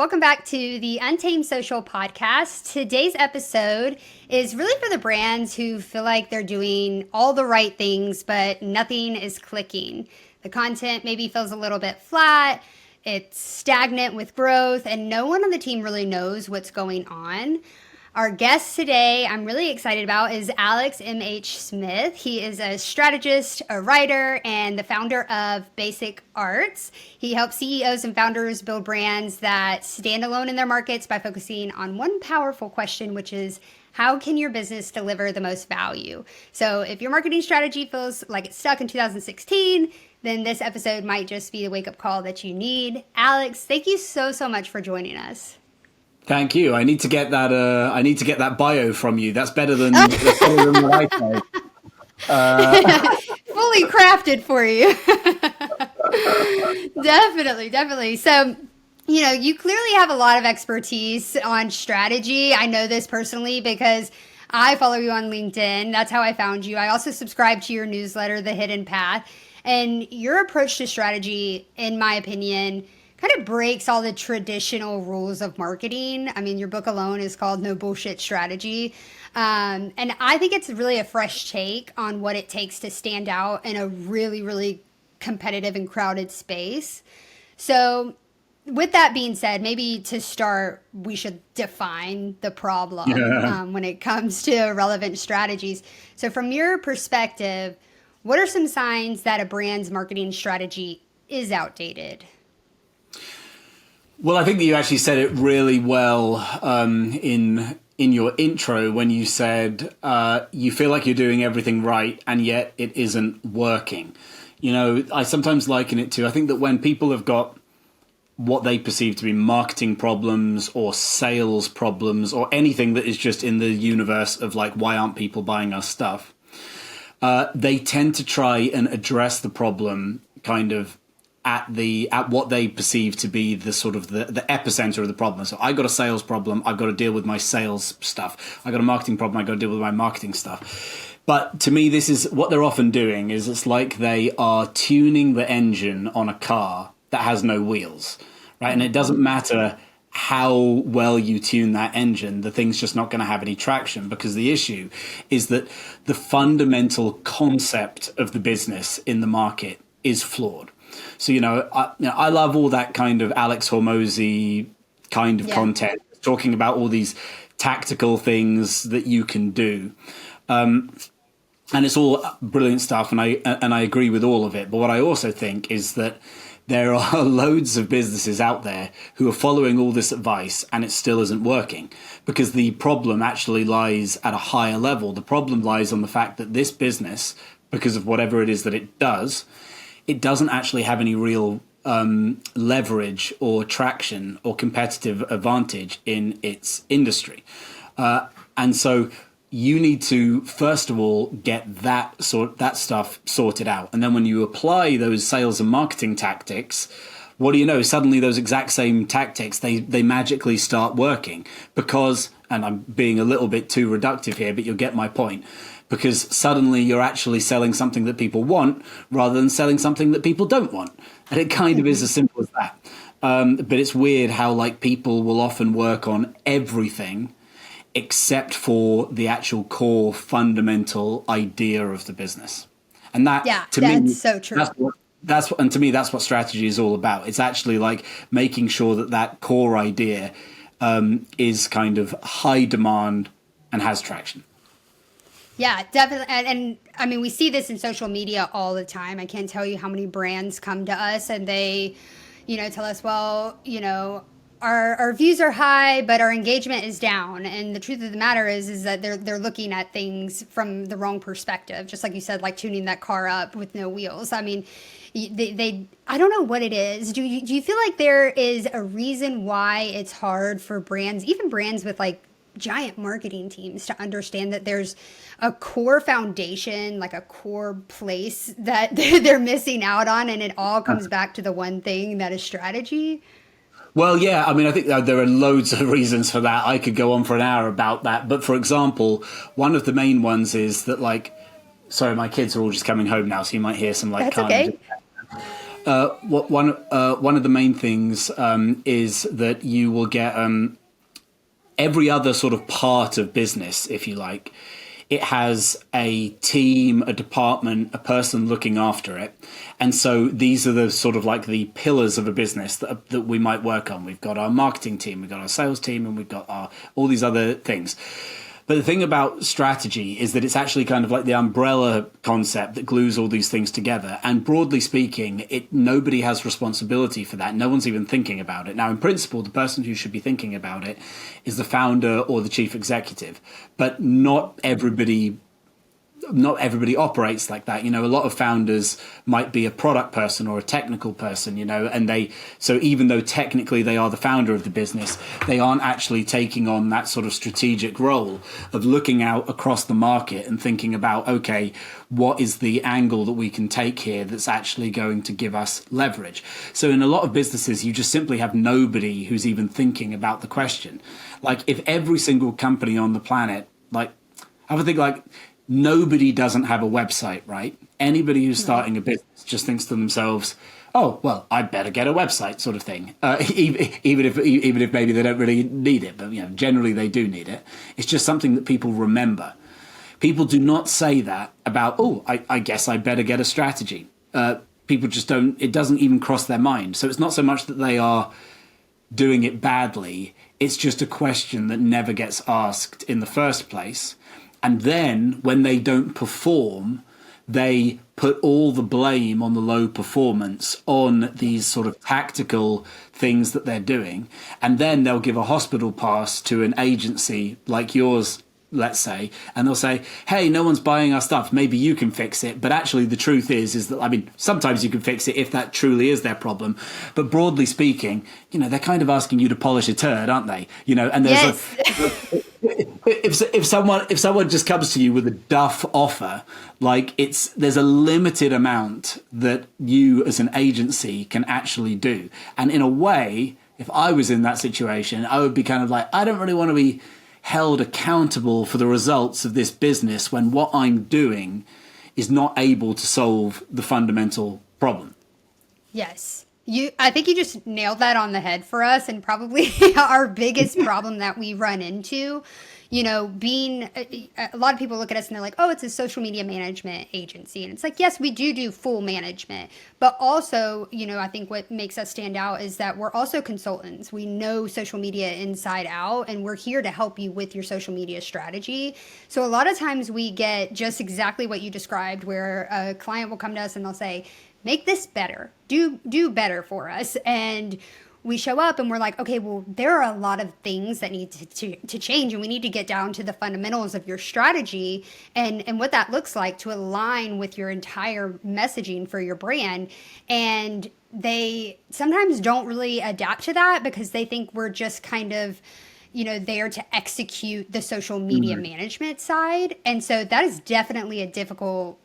Welcome back to the Untamed Social Podcast. Today's episode is really for the brands who feel like they're doing all the right things, but nothing is clicking. The content maybe feels a little bit flat, it's stagnant with growth, and no one on the team really knows what's going on. Our guest today, I'm really excited about, is Alex M.H. Smith. He is a strategist, a writer, and the founder of Basic Arts. He helps CEOs and founders build brands that stand alone in their markets by focusing on one powerful question, which is, how can your business deliver the most value? So if your marketing strategy feels like it's stuck in 2016, then this episode might just be the wake-up call that you need. Alex, thank you so much for joining us. Thank you. I need to get that. I need to get that bio from you. That's better than what I say. Fully crafted for you. Definitely. So, you clearly have a lot of expertise on strategy. I know this personally because I follow you on LinkedIn. That's how I found you. I also subscribe to your newsletter, The Hidden Path. And your approach to strategy, in my opinion, kind of breaks all the traditional rules of marketing. I mean, your book alone is called No Bullshit Strategy. And I think it's really a fresh take on what it takes to stand out in a really, really competitive and crowded space. So with that being said, maybe to start, we should define the problem when it comes to relevant strategies. So from your perspective, what are some signs that a brand's marketing strategy is outdated? Well, I think that you actually said it really well in your intro when you said you feel like you're doing everything right and yet it isn't working. I sometimes liken it to, I think that when people have got what they perceive to be marketing problems or sales problems or anything that is just in the universe of like, why aren't people buying our stuff? They tend to try and address the problem kind of at what they perceive to be the sort of the epicenter of the problem. So I got a sales problem, I've got to deal with my sales stuff. I got a marketing problem, I've got to deal with my marketing stuff. But to me, this is what they're often doing is it's like they are tuning the engine on a car that has no wheels, right? And it doesn't matter how well you tune that engine, the thing's just not going to have any traction, because the issue is that the fundamental concept of the business in the market is flawed. So, I love all that kind of Alex Hormozy kind of content, talking about all these tactical things that you can do. And it's all brilliant stuff. And I agree with all of it. But what I also think is that there are loads of businesses out there who are following all this advice and it still isn't working, because the problem actually lies at a higher level. The problem lies on the fact that this business, because of whatever it is that it doesn't actually have any real leverage or traction or competitive advantage in its industry. And so you need to, first of all, get that stuff sorted out. And then when you apply those sales and marketing tactics, what do you know? Suddenly those exact same tactics, they magically start working because, and I'm being a little bit too reductive here, but you'll get my point. Because suddenly you're actually selling something that people want rather than selling something that people don't want. And it kind of is as simple as that. But it's weird how people will often work on everything except for the actual core fundamental idea of the business. And that, to me, that's so true. And to me, that's what strategy is all about. It's actually like making sure that core idea is kind of high demand and has traction. Yeah, definitely. And I mean, we see this in social media all the time. I can't tell you how many brands come to us and they, tell us, well, our views are high, but our engagement is down. And the truth of the matter is that they're looking at things from the wrong perspective. Just like you said, like tuning that car up with no wheels. I mean, they I don't know what it is. Do you feel like there is a reason why it's hard for brands, even brands with giant marketing teams, to understand that there's a core foundation, like a core place that they're missing out on, and it all comes back to the one thing that is strategy? Well, yeah, I mean, I think there are loads of reasons for that. I could go on for an hour about that. But for example, one of the main ones is that sorry, my kids are all just coming home now, so you might hear some That's okay. One of the main things is that you will get every other sort of part of business, if you like. It has a team, a department, a person looking after it. And so these are the sort of like the pillars of a business that we might work on. We've got our marketing team, we've got our sales team, and we've got all these other things. But the thing about strategy is that it's actually kind of like the umbrella concept that glues all these things together. And broadly speaking, nobody has responsibility for that. No one's even thinking about it. Now, in principle, the person who should be thinking about it is the founder or the chief executive. But not everybody operates like that. A lot of founders might be a product person or a technical person, and so even though technically they are the founder of the business, they aren't actually taking on that sort of strategic role of looking out across the market and thinking about, okay, what is the angle that we can take here that's actually going to give us leverage? So in a lot of businesses, you just simply have nobody who's even thinking about the question. Like if every single company on the planet, like I would think like, nobody doesn't have a website, right? Anybody who's starting a business just thinks to themselves, "Oh, well, I better get a website," sort of thing. Even if maybe they don't really need it, but generally they do need it. It's just something that people remember. People do not say that about, "Oh, I guess I better get a strategy." People just don't. It doesn't even cross their mind. So it's not so much that they are doing it badly. It's just a question that never gets asked in the first place. And then when they don't perform, they put all the blame on the low performance on these sort of tactical things that they're doing. And then they'll give a hospital pass to an agency like yours, let's say, and they'll say, "Hey, no one's buying our stuff. Maybe you can fix it." But actually the truth is that, sometimes you can fix it if that truly is their problem. But broadly speaking, they're kind of asking you to polish a turd, aren't they? And there's if someone just comes to you with a duff offer, like there's a limited amount that you as an agency can actually do. And in a way, if I was in that situation, I would be kind of like, I don't really want to be held accountable for the results of this business when what I'm doing is not able to solve the fundamental problem. Yes. I think you just nailed that on the head for us, and probably our biggest problem that we run into, being a lot of people look at us and they're like, "Oh, it's a social media management agency." And it's like, yes, we do full management, but also, I think what makes us stand out is that we're also consultants. We know social media inside out, and we're here to help you with your social media strategy. So a lot of times we get just exactly what you described, where a client will come to us and they'll say, "Make this better, do better for us." And we show up and we're like, okay, well, there are a lot of things that need to change, and we need to get down to the fundamentals of your strategy and what that looks like to align with your entire messaging for your brand. And they sometimes don't really adapt to that because they think we're just kind of there to execute the social media management side. And so that is definitely a difficult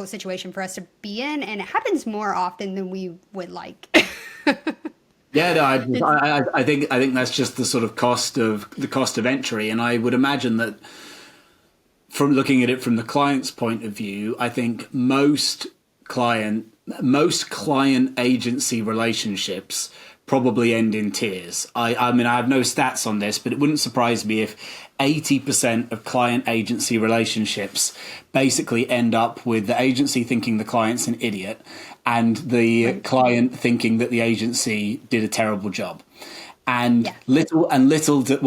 situation for us to be in, and it happens more often than we would like. Yeah, no, I think that's just the sort of cost of entry, and I would imagine that from looking at it from the client's point of view, I think most client agency relationships probably end in tears. I have no stats on this, but it wouldn't surprise me if 80% of client agency relationships basically end up with the agency thinking the client's an idiot and the client thinking that the agency did a terrible job. And little do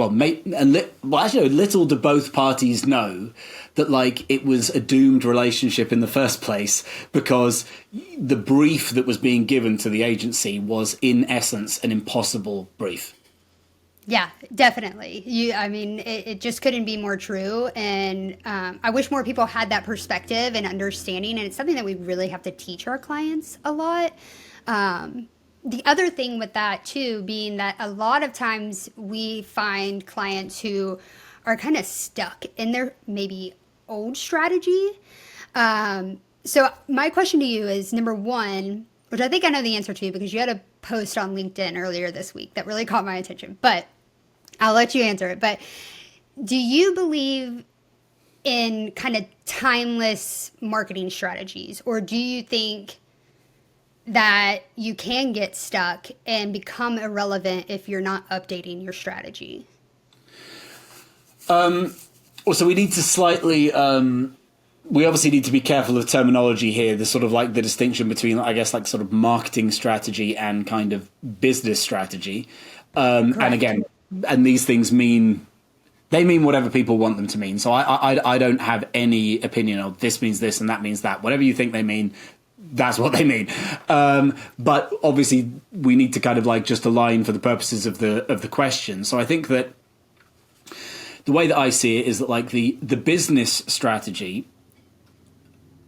both parties know that it was a doomed relationship in the first place, because the brief that was being given to the agency was in essence an impossible brief. Yeah, definitely. It just couldn't be more true. And I wish more people had that perspective and understanding. And it's something that we really have to teach our clients a lot. The other thing with that, too, being that a lot of times we find clients who are kind of stuck in their maybe old strategy. So my question to you is, number one, which I think I know the answer to because you had a post on LinkedIn earlier this week that really caught my attention, but I'll let you answer it. But do you believe in kind of timeless marketing strategies, or do you think that you can get stuck and become irrelevant if you're not updating your strategy? So we need to slightly, we obviously need to be careful of terminology here. There's sort of like the distinction between, I guess, like sort of marketing strategy and kind of business strategy. And again, and these things mean whatever people want them to mean. So I don't have any opinion of this means this and that means that. Whatever you think they mean, that's what they mean. But obviously we need to kind of like just align for the purposes of the question. So I think that the way that I see it is that like the business strategy,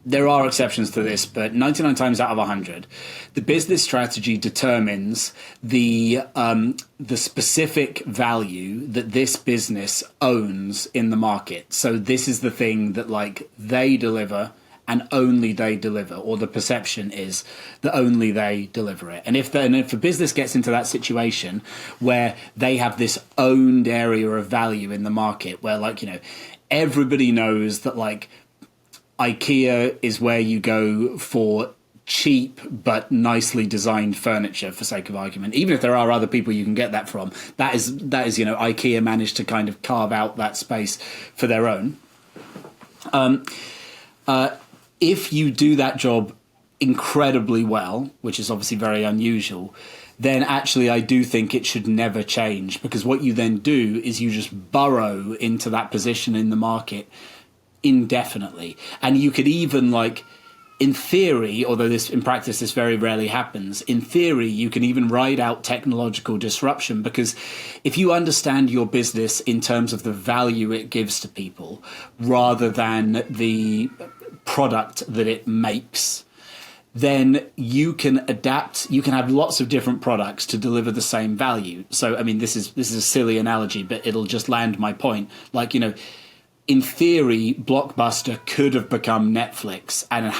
there are exceptions to this, but 99 times out of 100, the business strategy determines the specific value that this business owns in the market. So this is the thing that like they deliver and only they deliver, or the perception is that only they deliver it. And if a business gets into that situation where they have this owned area of value in the market, where like, you know, everybody knows that like IKEA is where you go for cheap but nicely designed furniture, for sake of argument, even if there are other people you can get that from, that is, you know, IKEA managed to kind of carve out that space for their own. If you do that job incredibly well, which is obviously very unusual, then actually I do think it should never change, because what you then do is you just burrow into that position in the market indefinitely. And you could even, like, in theory, although this in practice this very rarely happens, in theory you can even ride out technological disruption, because if you understand your business in terms of the value it gives to people rather than the product that it makes, then you can adapt. You can have lots of different products to deliver the same value. So, I mean, this is a silly analogy, but it'll just land my point. Like, you know, in theory, Blockbuster could have become Netflix and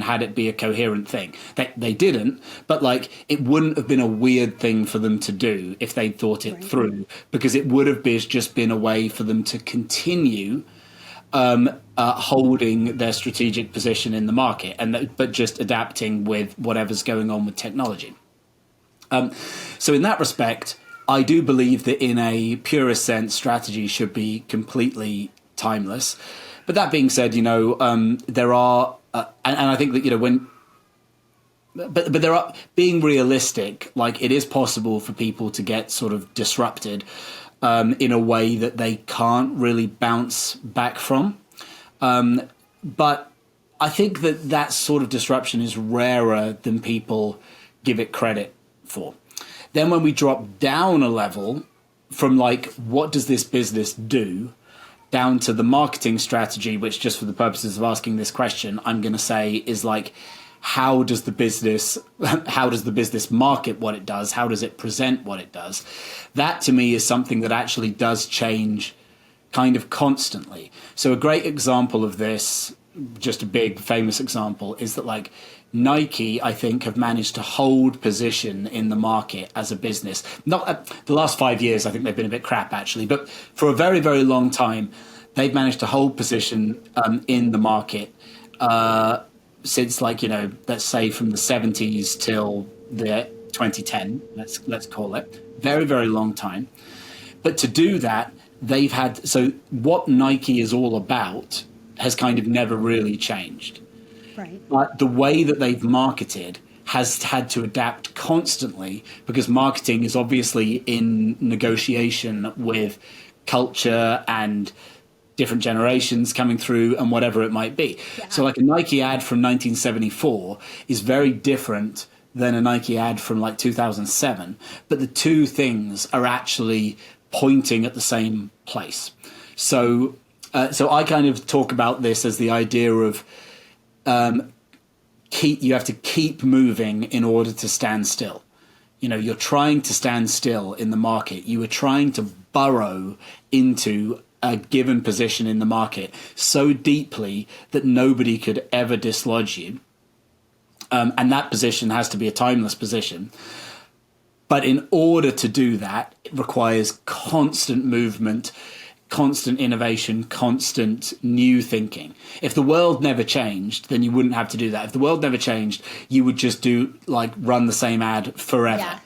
had it be a coherent thing. They didn't, but like it wouldn't have been a weird thing for them to do if they'd thought it through, because it would have just been a way for them to continue holding their strategic position in the market, but just adapting with whatever's going on with technology. So in that respect, I do believe that in a purest sense, strategy should be completely timeless. But that being said, you know, there are, and I think that, you know, but there are, being realistic, like it is possible for people to get sort of disrupted in a way that they can't really bounce back from. But I think that sort of disruption is rarer than people give it credit for. Then when we drop down a level from like, what does this business do, down to the marketing strategy, which just for the purposes of asking this question, I'm going to say is like, how does the business market what it does? How does it present what it does? That to me is something that actually does change kind of constantly. So a great example of this, just a big famous example, is that like Nike, I think, have managed to hold position in the market as a business. Not the last 5 years, I think they've been a bit crap actually, but for a very, very long time, they've managed to hold position in the market since, like, you know, let's say from the 70s till the 2010, let's call it, very, very long time. But to do that, they've had, so what Nike is all about has kind of never really changed. Right. But the way that they've marketed has had to adapt constantly, because marketing is obviously in negotiation with culture and different generations coming through and whatever it might be. Yeah. So like a Nike ad from 1974 is very different than a Nike ad from like 2007. But the two things are actually pointing at the same place. So I kind of talk about this as the idea of you have to keep moving in order to stand still. You know, you're trying to stand still in the market. You are trying to burrow into a given position in the market so deeply that nobody could ever dislodge you. And that position has to be a timeless position. But in order to do that, it requires constant movement, constant innovation, constant new thinking. If the world never changed, then you wouldn't have to do that. If the world never changed, you would just do like run the same ad forever,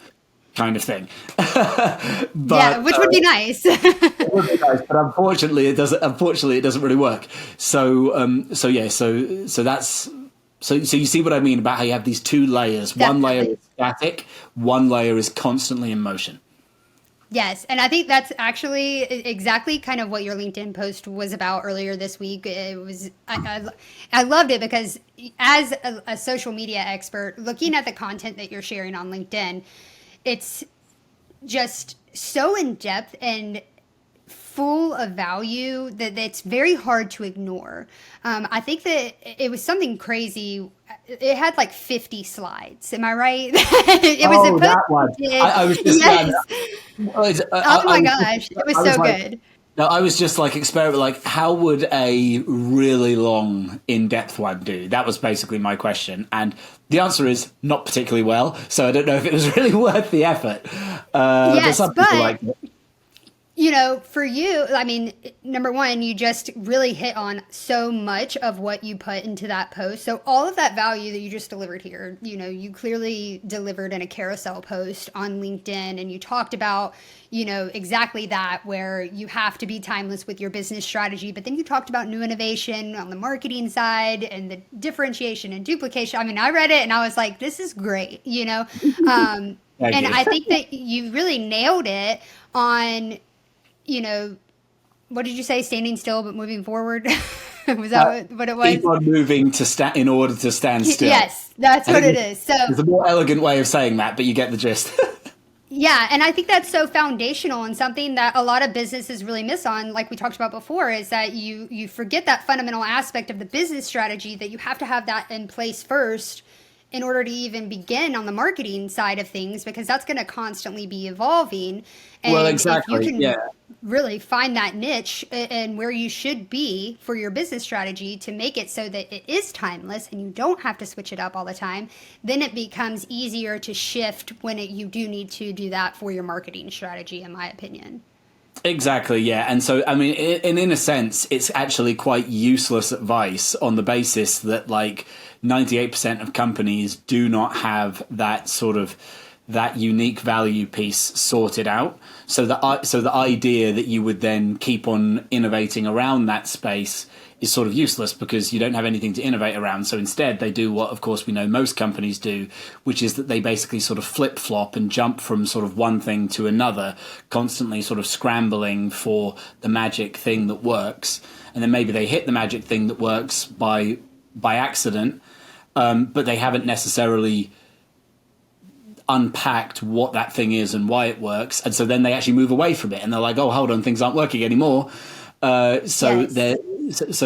kind of thing. Which would be nice. It would be nice, but unfortunately, it doesn't. Unfortunately, it doesn't really work. So that's. So you see what I mean about how you have these two layers. Definitely. One layer is static, one layer is constantly in motion. Yes, and I think that's actually exactly kind of what your LinkedIn post was about earlier this week. It was I loved it because as a social media expert, looking at the content that you're sharing on LinkedIn, it's just so in depth and full of value that it's very hard to ignore. I think that it was something crazy. It had like 50 slides. Am I right? It was that one. I was just oh my gosh, it was so good. No, I was just like experimenting, like how would a really long, in-depth one do? That was basically my question, and the answer is not particularly well. So I don't know if it was really worth the effort. Yes, some people liked it. You know, for you, I mean, number one, you just really hit on so much of what you put into that post. So all of that value that you just delivered here, you know, you clearly delivered in a carousel post on LinkedIn, and you talked about, you know, exactly that, where you have to be timeless with your business strategy. But then you talked about new innovation on the marketing side and the differentiation and duplication. I mean, I read it and I was like, this is great, you know? And I think that you really nailed it on, you know, what did you say? Standing still but moving forward? Was that what it was? Keep on moving in order to stand still. Yes, that's what it is. So there's a more elegant way of saying that, but you get the gist. Yeah, and I think that's so foundational and something that a lot of businesses really miss on, like we talked about before, is that you forget that fundamental aspect of the business strategy, that you have to have that in place first in order to even begin on the marketing side of things, because that's going to constantly be evolving. And well, exactly. If you can really find that niche and where you should be for your business strategy to make it so that it is timeless and you don't have to switch it up all the time, then it becomes easier to shift when you do need to do that for your marketing strategy, in my opinion. Exactly, yeah. And so, I mean, in a sense, it's actually quite useless advice on the basis that, like, 98% of companies do not have that sort of that unique value piece sorted out. So the idea that you would then keep on innovating around that space is sort of useless because you don't have anything to innovate around. So instead, they do what, of course, we know most companies do, which is that they basically sort of flip-flop and jump from sort of one thing to another, constantly sort of scrambling for the magic thing that works. And then maybe they hit the magic thing that works by accident, but they haven't necessarily unpacked what that thing is and why it works. And so then they actually move away from it and they're like, oh, hold on, things aren't working anymore. So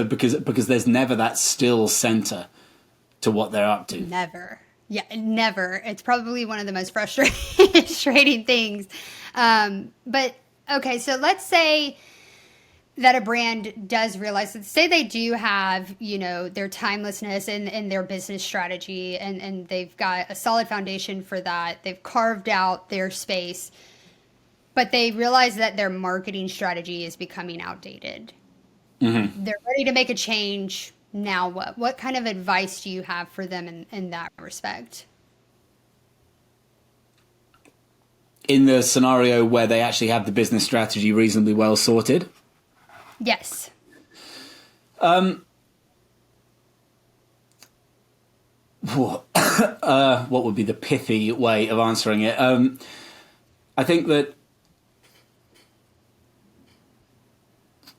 because there's never that still center to what they're up to. Never. Yeah, never. It's probably one of the most frustrating things. But okay, so let's say that a brand does realize that, say they do have, you know, their timelessness in their business strategy, and they've got a solid foundation for that. They've carved out their space, but they realize that their marketing strategy is becoming outdated. Mm-hmm. They're ready to make a change. Now what? What kind of advice do you have for them in that respect? In the scenario where they actually have the business strategy reasonably well sorted? Yes. What would be the pithy way of answering it? I think that,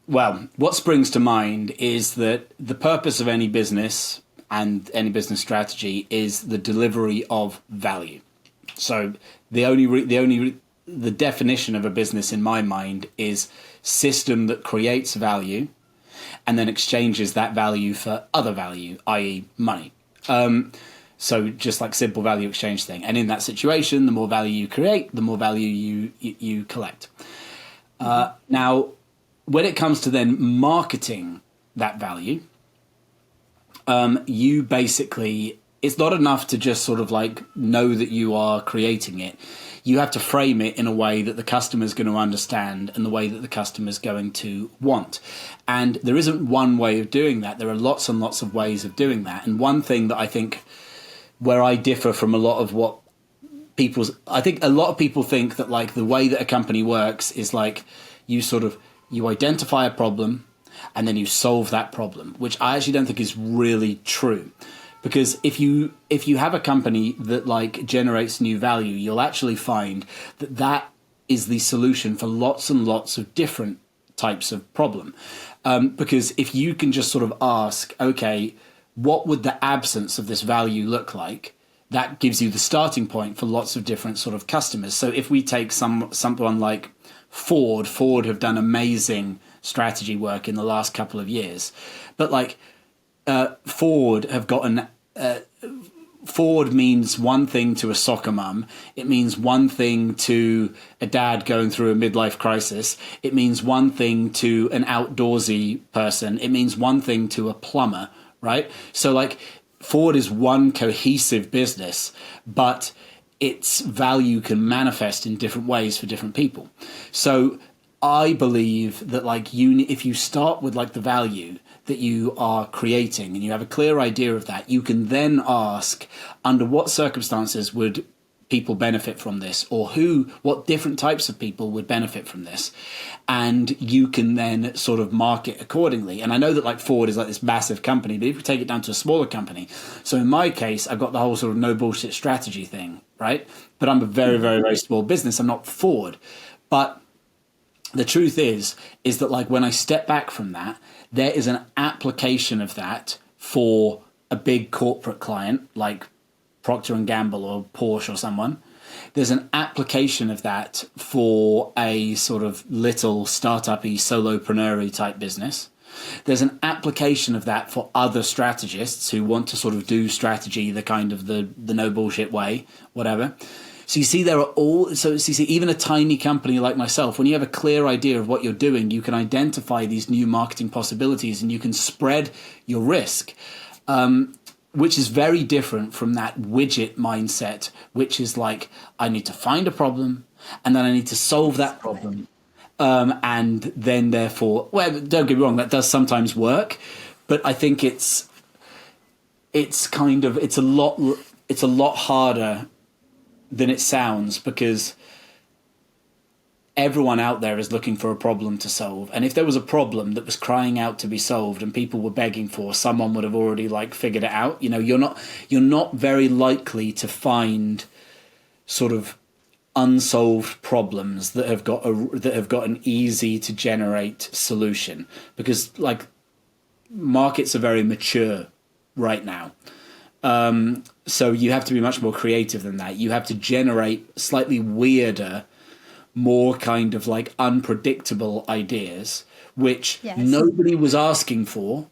well, what springs to mind is that the purpose of any business and any business strategy is the delivery of value. So the definition of a business in my mind is system that creates value and then exchanges that value for other value, i.e. money. So just like simple value exchange thing. And in that situation, the more value you create, the more value you collect. Now, when it comes to then marketing that value, you basically it's not enough to just sort of like know that you are creating it. You have to frame it in a way that the customer is going to understand and the way that the customer is going to want. And there isn't one way of doing that. There are lots and lots of ways of doing that. And one thing that I think where I differ from a lot of what I think a lot of people think that like the way that a company works is like you identify a problem and then you solve that problem, which I actually don't think is really true. Because if you have a company that like generates new value, you'll actually find that that is the solution for lots and lots of different types of problem. Because if you can just sort of ask, okay, what would the absence of this value look like? That gives you the starting point for lots of different sort of customers. So if we take someone like Ford have done amazing strategy work in the last couple of years, but like Ford have gotten Ford means one thing to a soccer mum. It means one thing to a dad going through a midlife crisis. It means one thing to an outdoorsy person. It means one thing to a plumber, right? So like Ford is one cohesive business, but its value can manifest in different ways for different people. So I believe that like if you start with like the value that you are creating and you have a clear idea of that, you can then ask under what circumstances would people benefit from this, or what different types of people would benefit from this, and you can then sort of market accordingly. And I know that like Ford is like this massive company, but if you take it down to a smaller company, so in my case I've got the whole sort of no bullshit strategy thing, right? But I'm a very, very, very small business. I'm not Ford. But the truth is that like when I step back from that, there is an application of that for a big corporate client like Procter & Gamble or Porsche or someone. There's an application of that for a sort of little startup-y, solopreneur type business. There's an application of that for other strategists who want to sort of do strategy the kind of the no bullshit way, whatever. So you see, even a tiny company like myself, when you have a clear idea of what you're doing, you can identify these new marketing possibilities and you can spread your risk. Which is very different from that widget mindset, which is like, I need to find a problem and then I need to solve that problem. And then therefore, well, don't get me wrong, that does sometimes work, but I think it's a lot harder than it sounds, because everyone out there is looking for a problem to solve. And if there was a problem that was crying out to be solved and people were begging for, someone would have already like figured it out. You know, you're not very likely to find sort of unsolved problems that have got an easy to generate solution, because like markets are very mature right now. So you have to be much more creative than that. You have to generate slightly weirder, more kind of like unpredictable ideas, which nobody was asking for.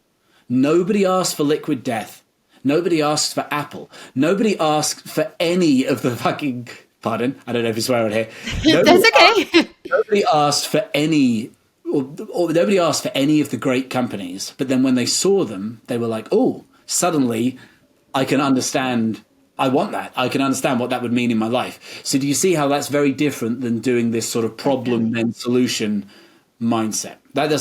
Nobody asked for Liquid Death. Nobody asked for Apple. Nobody asked for any of the fucking... Pardon? I don't know if you swear on here. That's okay. Nobody asked for any... Or nobody asked for any of the great companies. But then when they saw them, they were like, oh, suddenly I can understand... I want that. I can understand what that would mean in my life. So do you see how that's very different than doing this sort of problem then solution mindset? That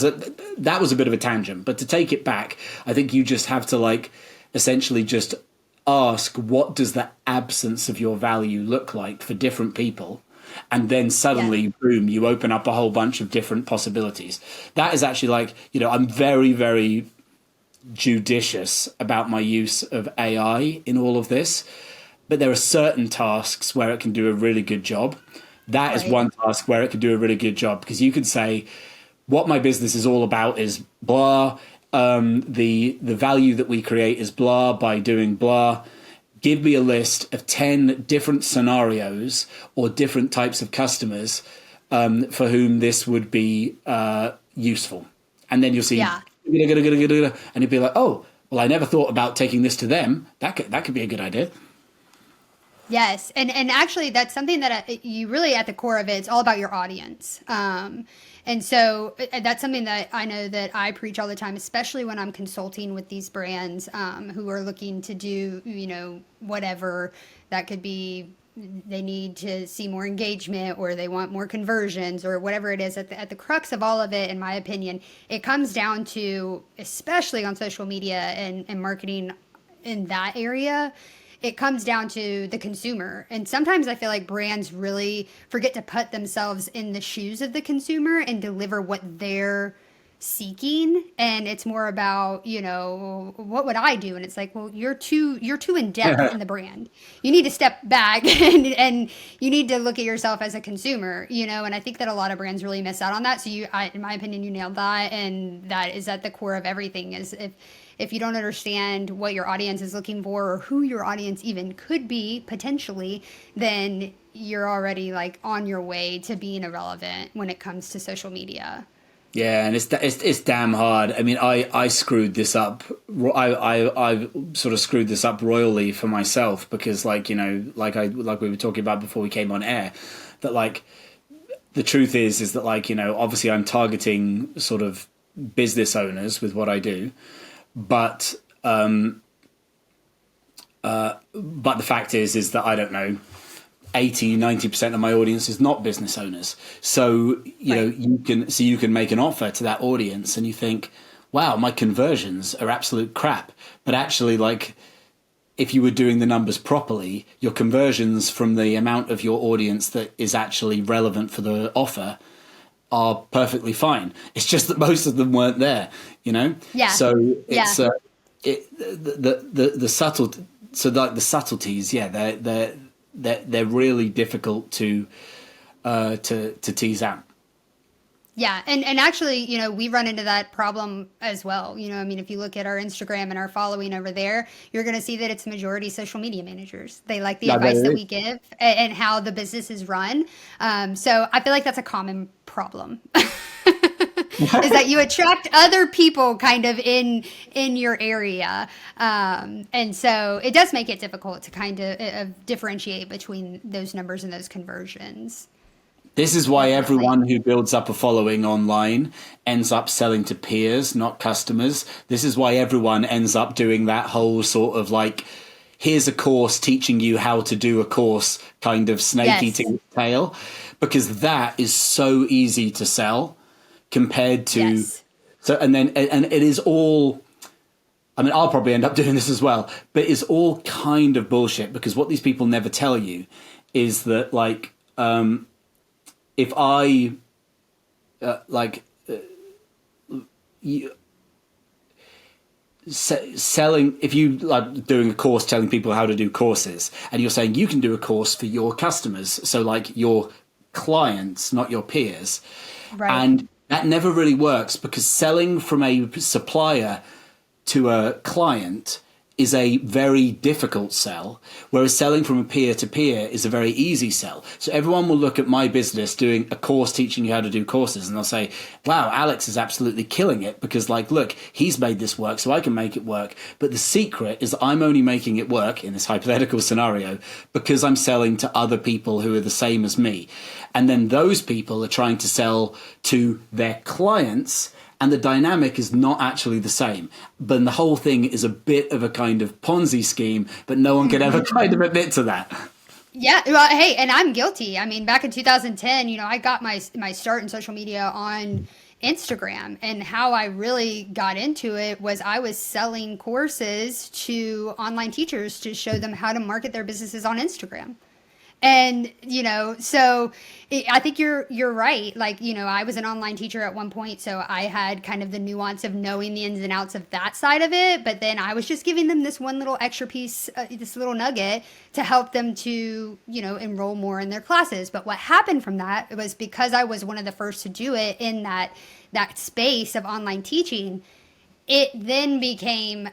was a bit of a tangent, but to take it back, I think you just have to like essentially just ask, what does the absence of your value look like for different people? And then suddenly, boom, you open up a whole bunch of different possibilities. That is actually like, you know, I'm very, very judicious about my use of AI in all of this. But there are certain tasks where it can do a really good job. That is one task where it can do a really good job, because you could say, what my business is all about is blah. The value that we create is blah by doing blah. Give me a list of 10 different scenarios or different types of customers for whom this would be useful. And then you'll see, and you'll be like, oh, well, I never thought about taking this to them. That could be a good idea. Yes, and actually, that's something that you really at the core of it. It's all about your audience, and so that's something that I know that I preach all the time, especially when I'm consulting with these brands who are looking to do, whatever that could be. They need to see more engagement, or they want more conversions, or whatever it is. At the crux of all of it, in my opinion, it comes down to, especially on social media and marketing in that area, it comes down to the consumer. And sometimes I feel like brands really forget to put themselves in the shoes of the consumer and deliver what they're seeking. And it's more about, what would I do? And it's like, well, you're too in depth in the brand. You need to step back and you need to look at yourself as a consumer, and I think that a lot of brands really miss out on that. So in my opinion, you nailed that. And that is at the core of everything. Is if you don't understand what your audience is looking for, or who your audience even could be potentially, then you're already like on your way to being irrelevant when it comes to social media. Yeah, and it's damn hard. I mean, I screwed this up. I sort of screwed this up royally for myself, because like we were talking about before we came on air, that like the truth is that like, obviously I'm targeting sort of business owners with what I do. But the fact is that I don't know, 80-90% of my audience is not business owners. So you can make an offer to that audience and you think, wow, my conversions are absolute crap. But actually, like, if you were doing the numbers properly, your conversions from the amount of your audience that is actually relevant for the offer are perfectly fine. It's just that most of them weren't there, Yeah. So it's the subtle. So like the subtleties, yeah, they're really difficult to tease out. Yeah, and actually, we run into that problem as well. I mean, if you look at our Instagram and our following over there, you're going to see that it's majority social media managers. They like the advice that we give and how the business is run. So I feel like that's a common problem. Is that you attract other people kind of in your area. And so it does make it difficult to kind of differentiate between those numbers and those conversions. This is why everyone who builds up a following online ends up selling to peers, not customers. This is why everyone ends up doing that whole sort of like, here's a course teaching you how to do a course kind of snake eating tail, because that is so easy to sell compared to and it is all, I mean, I'll probably end up doing this as well, but it's all kind of bullshit, because what these people never tell you is that like if I selling, if you like doing a course telling people how to do courses, and you're saying you can do a course for your customers, so like your clients, not your peers, right? And that never really works, because selling from a supplier to a client is a very difficult sell, whereas selling from a peer to peer is a very easy sell. So everyone will look at my business doing a course teaching you how to do courses, and they'll say, wow, Alex is absolutely killing it, because like, look, he's made this work, so I can make it work. But the secret is that I'm only making it work in this hypothetical scenario because I'm selling to other people who are the same as me. And then those people are trying to sell to their clients, and the dynamic is not actually the same. But the whole thing is a bit of a kind of Ponzi scheme, but no one could ever kind of admit to that. Yeah, well, hey, and I'm guilty. I mean, back in 2010, I got my start in social media on Instagram, and how I really got into it was I was selling courses to online teachers to show them how to market their businesses on Instagram. And, so I think you're right. Like, I was an online teacher at one point, so I had kind of the nuance of knowing the ins and outs of that side of it. But then I was just giving them this one little extra piece, this little nugget to help them to, enroll more in their classes. But what happened from that was, because I was one of the first to do it in that space of online teaching, it then became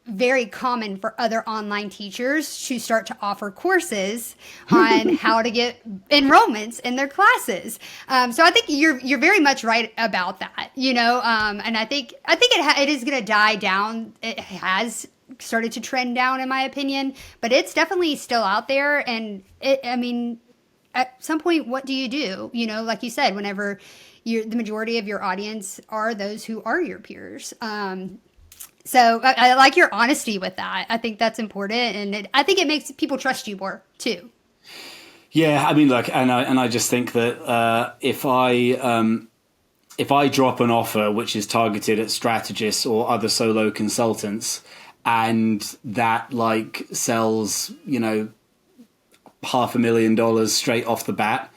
very common for other online teachers to start to offer courses on how to get enrollments in their classes. So I think you're very much right about that, and I think it is going to die down. It has started to trend down, in my opinion, but it's definitely still out there. And at some point, what do? You know, like you said, whenever the majority of your audience are those who are your peers. So I like your honesty with that. I think that's important. And I think it makes people trust you more too. Yeah, I mean, look, and I just think that if I drop an offer which is targeted at strategists or other solo consultants, and that like sells, you know, $500,000 straight off the bat,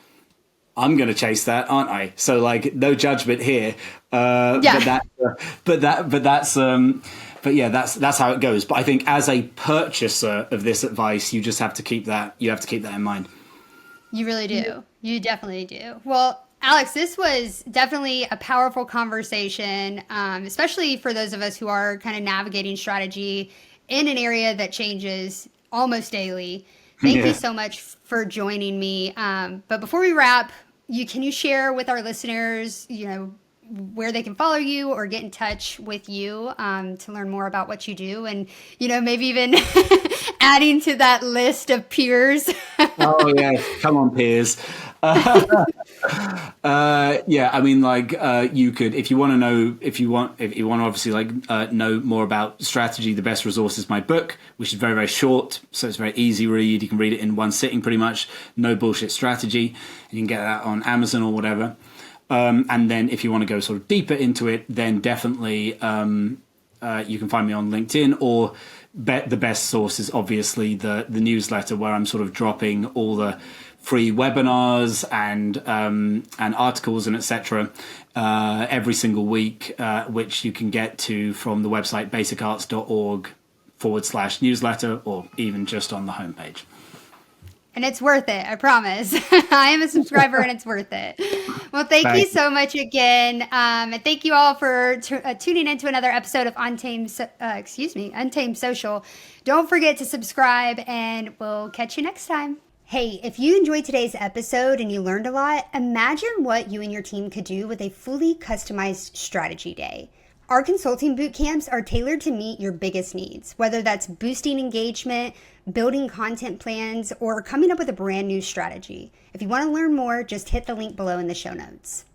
I'm going to chase that, aren't I? So like, no judgment here. Yeah. But that's how it goes. But I think as a purchaser of this advice, you just have to keep that. You have to keep that in mind. You really do. You definitely do. Well, Alex, this was definitely a powerful conversation, especially for those of us who are kind of navigating strategy in an area that changes almost daily. Thank you so much for joining me. But before we wrap, can you share with our listeners, you know, where they can follow you or get in touch with you to learn more about what you do, and, you know, maybe even adding to that list of peers. Oh yeah, come on, peers. Yeah, I mean, like, you could, if you want to obviously like know more about strategy, the best resource is my book, which is very, very short, so it's very easy read. You can read it in one sitting, pretty much. No Bullshit Strategy. You can get that on Amazon or whatever. And then if you want to go sort of deeper into it, then definitely you can find me on LinkedIn, or the best source is obviously the newsletter, where I'm sort of dropping all the free webinars and articles and etc. Every single week, which you can get to from the website basicarts.org/newsletter, or even just on the homepage. And it's worth it, I promise. I am a subscriber and it's worth it. Well, thank you so much again. And thank you all for tuning into another episode of Untamed Social. Don't forget to subscribe, and we'll catch you next time. Hey, if you enjoyed today's episode and you learned a lot, imagine what you and your team could do with a fully customized strategy day. Our consulting boot camps are tailored to meet your biggest needs, whether that's boosting engagement, building content plans, or coming up with a brand new strategy. If you want to learn more, just hit the link below in the show notes.